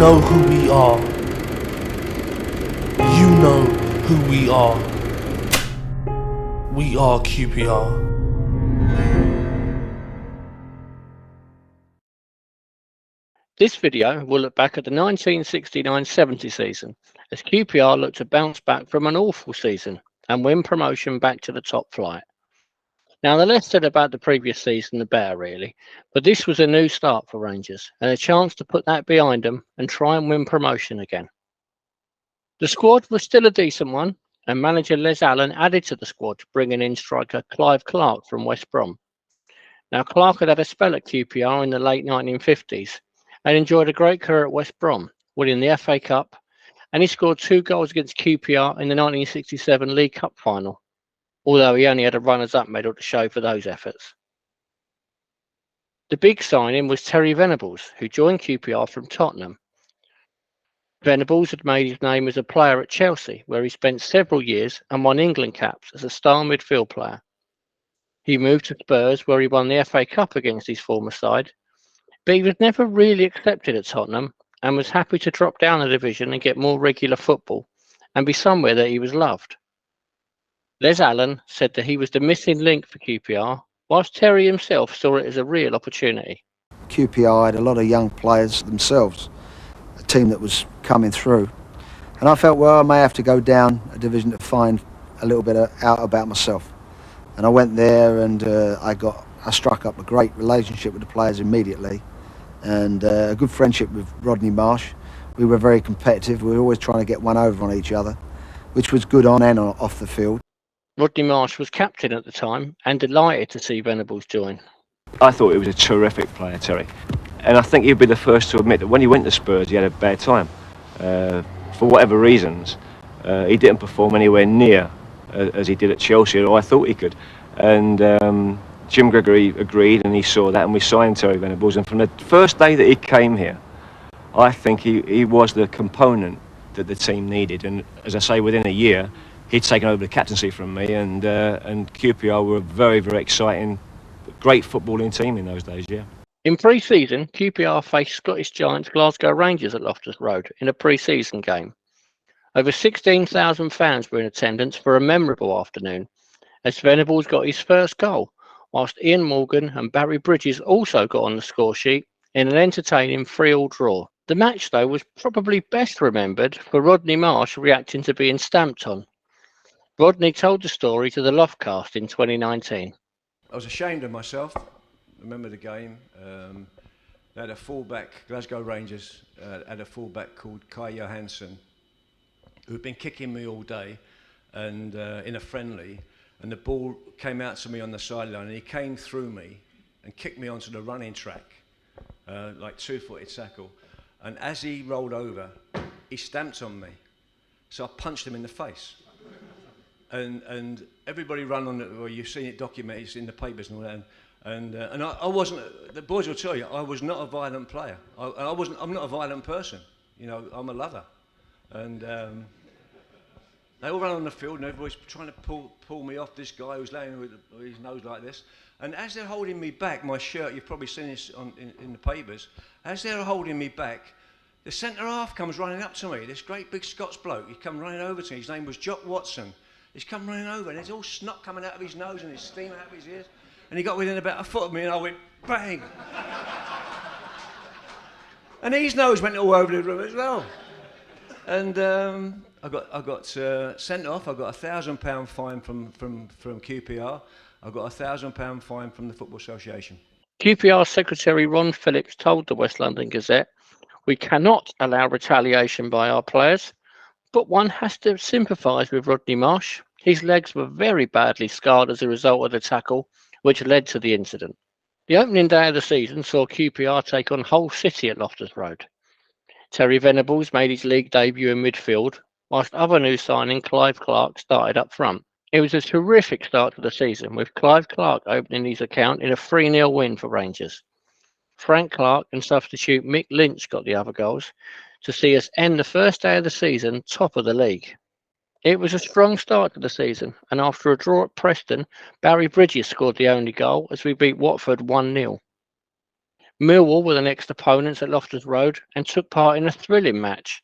know who we are. You know who we are. We are QPR. This video will look back at the 1969-70 season, as QPR looked to bounce back from an awful season and win promotion back to the top flight. Now, the less said about the previous season, the better, really, but this was a new start for Rangers and a chance to put that behind them and try and win promotion again. The squad was still a decent one, and manager Les Allen added to the squad, bringing in striker Clive Clark from West Brom. Now, Clark had a spell at QPR in the late 1950s and enjoyed a great career at West Brom, winning the FA Cup, and he scored 2 goals against QPR in the 1967 League Cup final, although he only had a runners-up medal to show for those efforts. The big signing was Terry Venables, who joined QPR from Tottenham. Venables had made his name as a player at Chelsea, where he spent several years and won England caps as a star midfield player. He moved to Spurs, where he won the FA Cup against his former side, but he was never really accepted at Tottenham and was happy to drop down a division and get more regular football and be somewhere that he was loved. Les Allen said that he was the missing link for QPR, whilst Terry himself saw it as a real opportunity. QPR had a lot of young players themselves, a team that was coming through, and I felt, well, I may have to go down a division to find a little bit out about myself. And I went there, and I struck up a great relationship with the players immediately, and a good friendship with Rodney Marsh. We were very competitive. We were always trying to get one over on each other, which was good on and off the field. Rodney Marsh was captain at the time and delighted to see Venables join. I thought he was a terrific player, Terry. And I think he'd be the first to admit that when he went to Spurs, he had a bad time. For whatever reasons, he didn't perform anywhere near as he did at Chelsea, or I thought he could. And Jim Gregory agreed, and he saw that, and we signed Terry Venables. And from the first day that he came here, I think he was the component that the team needed. And as I say, within a year, he'd taken over the captaincy from me, and QPR were a very, very exciting, great footballing team in those days, yeah. In pre-season, QPR faced Scottish giants Glasgow Rangers at Loftus Road in a pre-season game. Over 16,000 fans were in attendance for a memorable afternoon, as Venables got his first goal, whilst Ian Morgan and Barry Bridges also got on the score sheet in an entertaining 3-3 draw. The match, though, was probably best remembered for Rodney Marsh reacting to being stamped on. Rodney told the story to the Loftcast in 2019. I was ashamed of myself. Remember the game. They had a fullback, Glasgow Rangers had a fullback called Kai Johansson, who'd been kicking me all day, and in a friendly, and the ball came out to me on the sideline, and he came through me and kicked me onto the running track, like 2-footed tackle. And as he rolled over, he stamped on me. So I punched him in the face. And everybody ran on it. Well, you've seen it documented, it's in the papers and all that. And I wasn't. The boys will tell you, I was not a violent player. I'm not a violent person. You know, I'm a lover. And they all ran on the field, and everybody's trying to pull me off. This guy who's laying with his nose like this. And as they're holding me back, my shirt, you've probably seen this in the papers. As they're holding me back, the centre half comes running up to me. This great big Scots bloke. He come running over to me. His name was Jock Watson. He's come running over, and there's all snot coming out of his nose and his steam out of his ears. And he got within about a foot of me, and I went bang. And his nose went all over the room as well. And I got sent off. I got a £1,000 fine from QPR. I got a £1,000 fine from the Football Association. QPR Secretary Ron Phillips told the West London Gazette, "We cannot allow retaliation by our players, but one has to sympathise with Rodney Marsh. His legs were very badly scarred as a result of the tackle, which led to the incident." The opening day of the season saw QPR take on Hull City at Loftus Road. Terry Venables made his league debut in midfield, whilst other new signing Clive Clark started up front. It was a terrific start to the season, with Clive Clark opening his account in a 3-0 win for Rangers. Frank Clark and substitute Mick Lynch got the other goals to see us end the first day of the season top of the league. It was a strong start to the season, and after a draw at Preston, Barry Bridges scored the only goal as we beat Watford 1-0. Millwall were the next opponents at Loftus Road and took part in a thrilling match.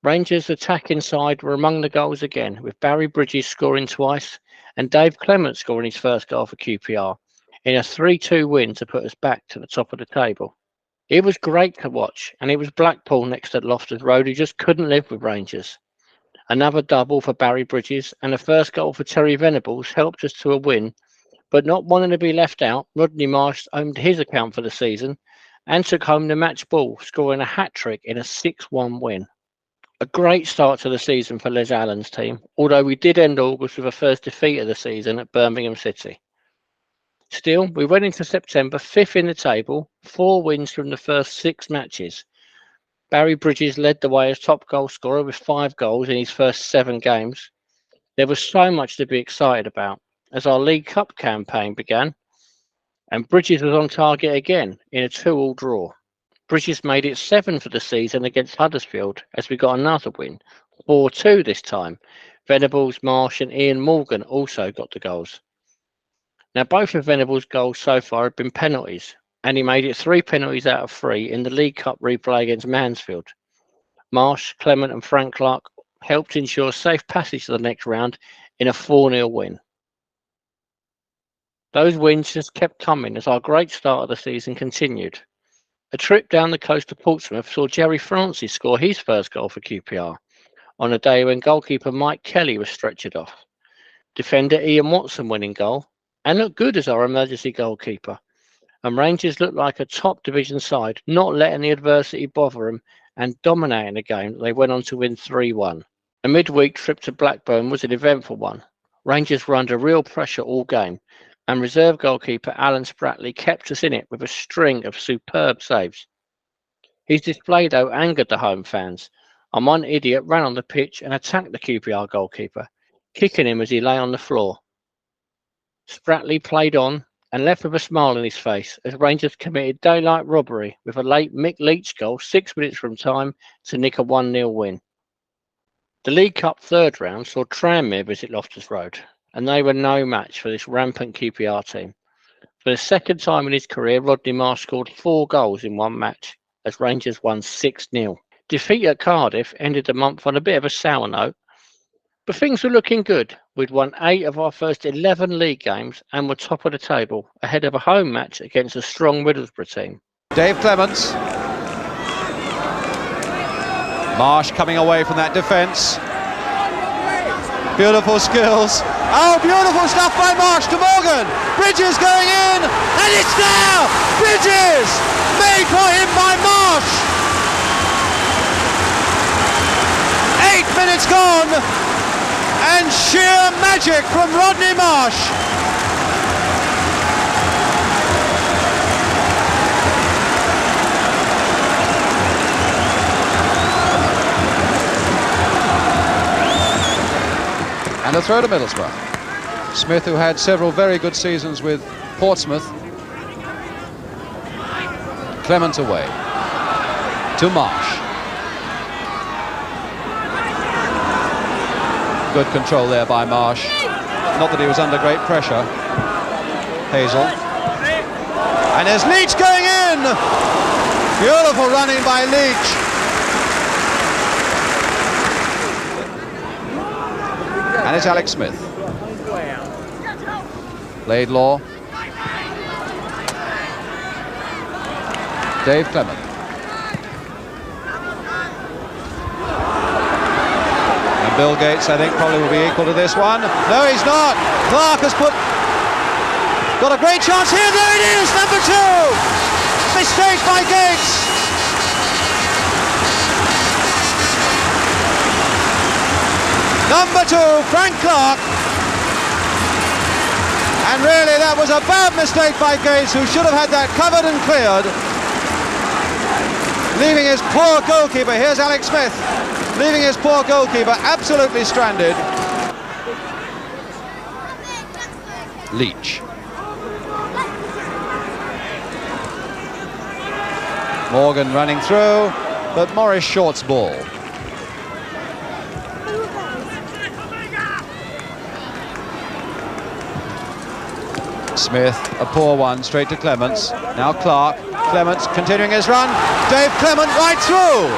Rangers' attacking side were among the goals again, with Barry Bridges scoring twice and Dave Clement scoring his first goal for QPR in a 3-2 win to put us back to the top of the table. It was great to watch, and it was Blackpool next at Loftus Road who just couldn't live with Rangers. Another double for Barry Bridges and a first goal for Terry Venables helped us to a win, but not wanting to be left out, Rodney Marsh owned his account for the season and took home the match ball, scoring a hat-trick in a 6-1 win. A great start to the season for Les Allen's team, although we did end August with a first defeat of the season at Birmingham City. Still, we went into September 5th in the table, 4 wins from the first 6 matches. Barry Bridges led the way as top goal scorer with 5 goals in his first 7 games. There was so much to be excited about as our League Cup campaign began, and Bridges was on target again in a 2-2 draw. Bridges made it 7 for the season against Huddersfield as we got another win, 4-2 this time. Venables, Marsh and Ian Morgan also got the goals. Now both of Venables' goals so far have been penalties, and he made it 3 penalties out of 3 in the League Cup replay against Mansfield. Marsh, Clement and Frank Clark helped ensure safe passage to the next round in a 4-0 win. Those wins just kept coming as our great start of the season continued. A trip down the coast to Portsmouth saw Jerry Francis score his first goal for QPR on a day when goalkeeper Mike Kelly was stretchered off. Defender Ian Watson winning goal and looked good as our emergency goalkeeper. And Rangers looked like a top division side, not letting the adversity bother them and dominating the game that they went on to win 3-1. A midweek trip to Blackburn was an eventful one. Rangers were under real pressure all game, and reserve goalkeeper Alan Spratley kept us in it with a string of superb saves. His display, though, angered the home fans, and one idiot ran on the pitch and attacked the QPR goalkeeper, kicking him as he lay on the floor. Spratley played on and left with a smile on his face as Rangers committed daylight robbery with a late Mick Leach goal 6 minutes from time to nick a 1-0 win. The League Cup third round saw Tranmere visit Loftus Road, and they were no match for this rampant QPR team. For the second time in his career, Rodney Marsh scored 4 goals in one match as Rangers won 6-0. Defeat at Cardiff ended the month on a bit of a sour note, but things were looking good. We'd won 8 of our first 11 league games and were top of the table, ahead of a home match against a strong Middlesbrough team. Dave Clements. Marsh coming away from that defence. Beautiful skills. Oh, beautiful stuff by Marsh to Morgan. Bridges going in, and it's there! Bridges! Made for him by Marsh! 8 minutes gone, and sheer magic from Rodney Marsh. And a throw to Middlesbrough. Smith, who had several very good seasons with Portsmouth. Clement away to Marsh. Good control there by Marsh. Not that he was under great pressure. Hazel. And there's Leach going in! Beautiful running by Leach. And it's Alex Smith. Laidlaw. Dave Clement. And Bill Gates, I think, probably will be equal to this one. No, he's not. Clark has got a great chance here. There it is, number 2. Mistake by Gates. Number 2, Frank Clark. And really that was a bad mistake by Gates, who should have had that covered and cleared. Leaving his poor goalkeeper, here's Alex Smith, leaving his poor goalkeeper absolutely stranded. Leach. Morgan running through, but Morris Short's ball. Smith, a poor one, straight to Clements. Now Clark. Clement continuing his run. Dave Clement right through.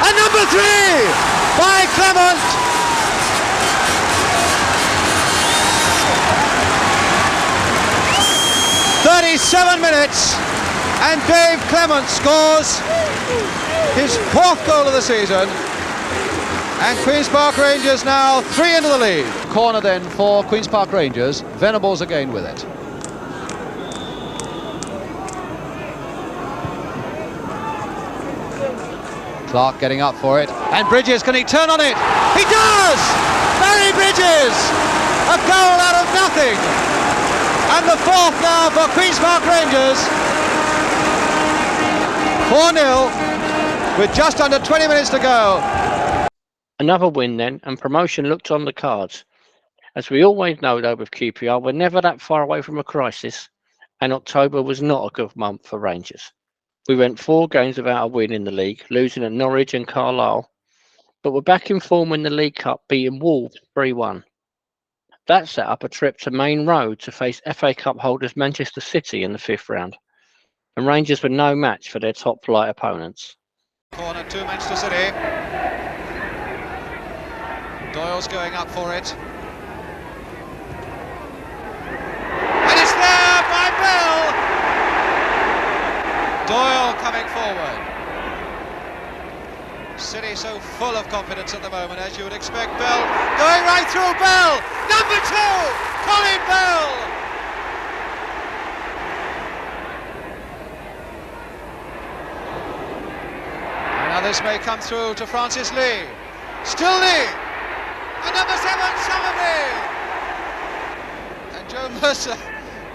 And number 3 by Clement. "37 minutes and Dave Clement scores his 4th goal of the season. And Queen's Park Rangers now 3 into the lead. Corner then for Queen's Park Rangers. Venables again with it. Clark getting up for it. And Bridges, can he turn on it? He does! Barry Bridges! A goal out of nothing. And the 4th now for Queen's Park Rangers. 4-0 with just under 20 minutes to go. Another win then, and promotion looked on the cards. As we always know though with QPR, we're never that far away from a crisis, and October was not a good month for Rangers. We went 4 games without a win in the league, losing at Norwich and Carlisle, but we're back in form in the League Cup, beating Wolves 3-1. That set up a trip to Main Road to face FA Cup holders Manchester City in the 5th round, and Rangers were no match for their top flight opponents. Corner to Manchester City. Doyle's going up for it. And it's there by Bell! Doyle coming forward. City so full of confidence at the moment, as you would expect. Bell going right through. Bell! Number 2! Colin Bell! And now this may come through to Francis Lee. Still Lee! And number 7, Summerby! And Joe Mercer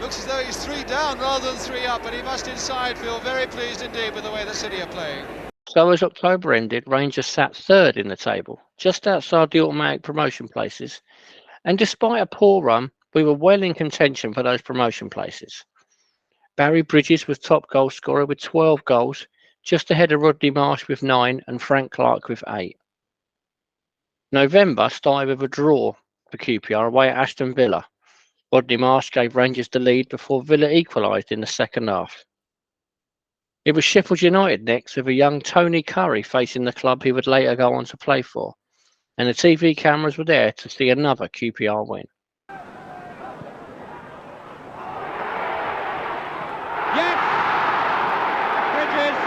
looks as though he's 3 down rather than 3 up, but he must inside feel very pleased indeed with the way the City are playing. So as October ended, Rangers sat 3rd in the table, just outside the automatic promotion places, and despite a poor run, we were well in contention for those promotion places. Barry Bridges was top goal scorer with 12 goals, just ahead of Rodney Marsh with 9 and Frank Clark with 8. November started with a draw for QPR away at Aston Villa. Rodney Marsh gave Rangers the lead before Villa equalised in the second half. It was Sheffield United next, with a young Tony Curry facing the club he would later go on to play for, and the TV cameras were there to see another QPR win. Yes! Bridges!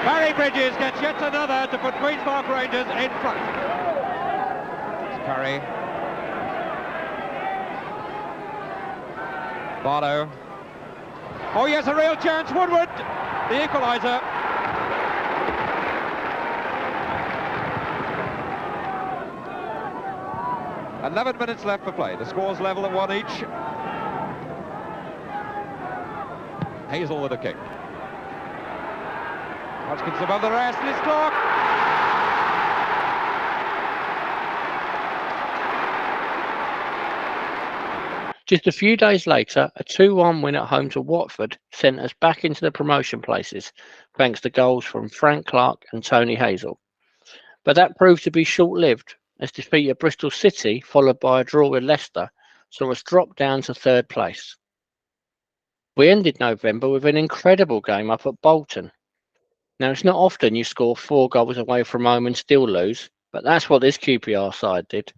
Barry Bridges gets yet another to put Queen's Park Rangers in front. Curry. Barlow. Oh yes, a real chance. Woodward, the equaliser. "11 minutes left for play. The score's level at 1 each. Hazel with a kick. Hodgkins above the rest, and it's Clark. Just a few days later, a 2-1 win at home to Watford sent us back into the promotion places, thanks to goals from Frank Clark and Tony Hazel. But that proved to be short-lived, as defeat at Bristol City, followed by a draw with Leicester, saw us drop down to 3rd place. We ended November with an incredible game up at Bolton. Now, it's not often you score 4 goals away from home and still lose, but that's what this QPR side did.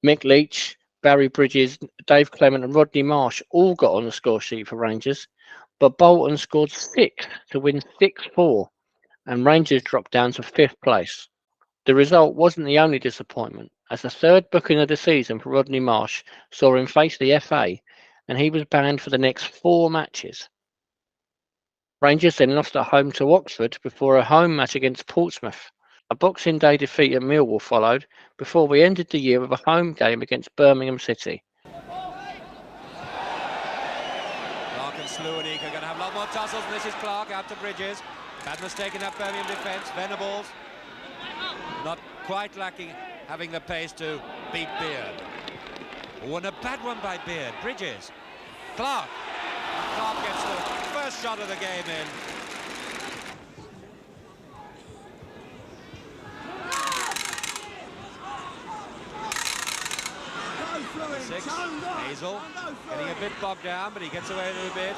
Mick Leach, Barry Bridges, Dave Clement and Rodney Marsh all got on the score sheet for Rangers, but Bolton scored 6 to win 6-4, and Rangers dropped down to 5th place. The result wasn't the only disappointment, as the 3rd booking of the season for Rodney Marsh saw him face the FA, and he was banned for the next 4 matches. Rangers then lost at home to Oxford before a home match against Portsmouth. A Boxing Day defeat at Millwall followed before we ended the year with a home game against Birmingham City. Clark and Sluanik are going to have a lot more tussles, and this is Clark out to Bridges. Bad mistake in that Birmingham defence. Venables not quite lacking having the pace to beat Beard. Oh, and a bad one by Beard. Bridges. Clark. Clark gets the first shot of the game in. 6. Hazel getting a bit bogged down, but he gets away a little bit.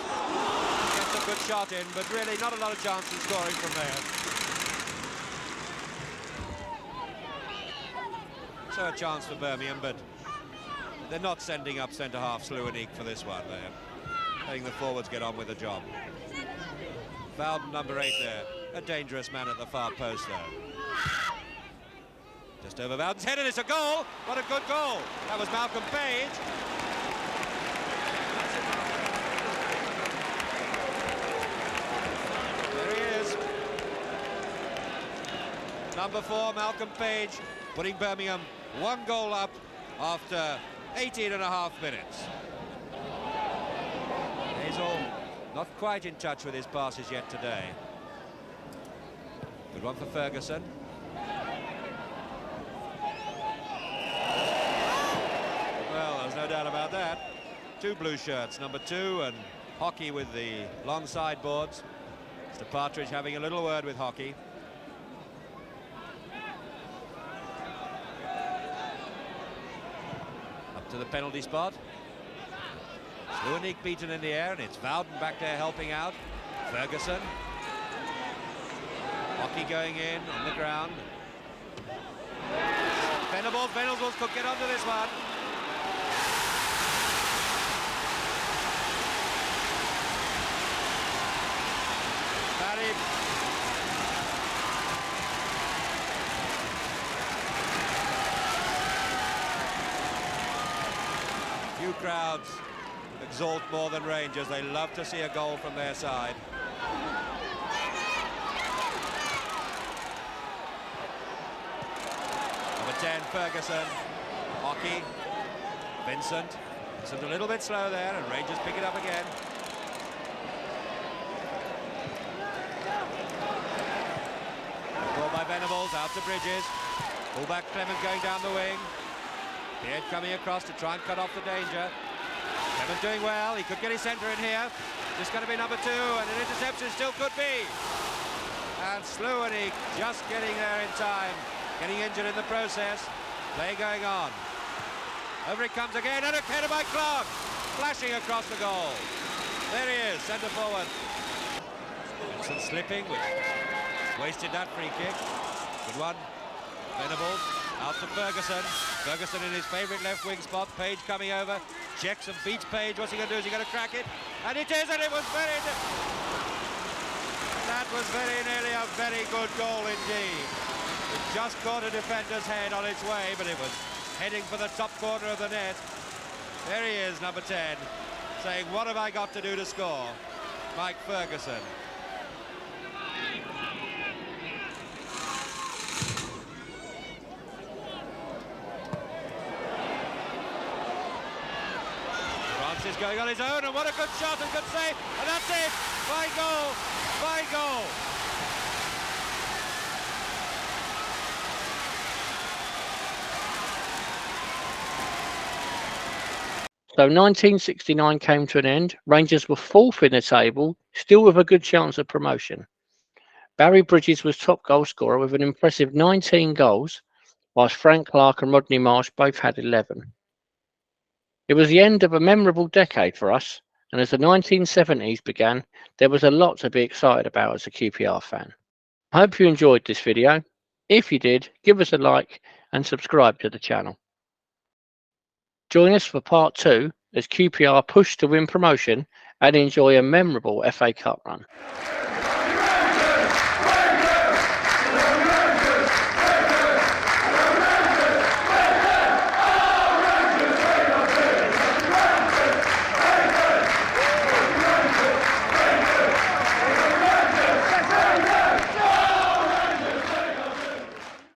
Gets a good shot in, but really not a lot of chance in scoring from there. So a chance for Birmingham, but they're not sending up centre-half Sluanik for this one. They're letting the forwards get on with the job. Fouled number 8 there. A dangerous man at the far post, though. Just over Bowden's head, and it's a goal! What a good goal! That was Malcolm Page. There he is. Number 4, Malcolm Page, putting Birmingham 1 goal up after 18.5 minutes. Hazel not quite in touch with his passes yet today. Good one for Ferguson. Well, there's no doubt about that. 2 blue shirts, number 2, and Hockey with the long sideboards. Mr. Partridge having a little word with Hockey. Up to the penalty spot. Sluanik beaten in the air, and it's Bowden back there helping out. Ferguson. Hockey going in on the ground. Venables could get onto this one. Barry. Few crowds exalt more than Rangers. They love to see a goal from their side. Number 10, Ferguson. Hockey. Vincent a little bit slow there, and Rangers pick it up again. Ball by Venables, out to Bridges. Fullback Clement going down the wing. Beard coming across to try and cut off the danger. Clement doing well, he could get his centre in here. Just going to be number 2, and an interception still could be. And Sluanik just getting there in time, getting injured in the process. Play going on. Over it comes again, and a header by Clark, flashing across the goal. There he is, centre forward. Vincent slipping, which wasted that free kick. Good one. Venables out to Ferguson. Ferguson in his favourite left wing spot. Page coming over, checks and beats Page. What's he going to do? Is he going to crack it? And it is, and it was that was very nearly a very good goal indeed. It just caught a defender's head on its way, but it was heading for the top corner of the net. There he is, number 10, saying, what have I got to do to score? Mike Ferguson. Francis going on his own, and what a good shot and good save, and that's it! By goal! By goal! So 1969 came to an end. Rangers were 4th in the table, still with a good chance of promotion. Barry Bridges was top goal scorer with an impressive 19 goals, whilst Frank Clark and Rodney Marsh both had 11. It was the end of a memorable decade for us, and as the 1970s began, there was a lot to be excited about as a QPR fan. I hope you enjoyed this video. If you did, give us a like and subscribe to the channel. Join us for part 2 as QPR push to win promotion and enjoy a memorable FA Cup run.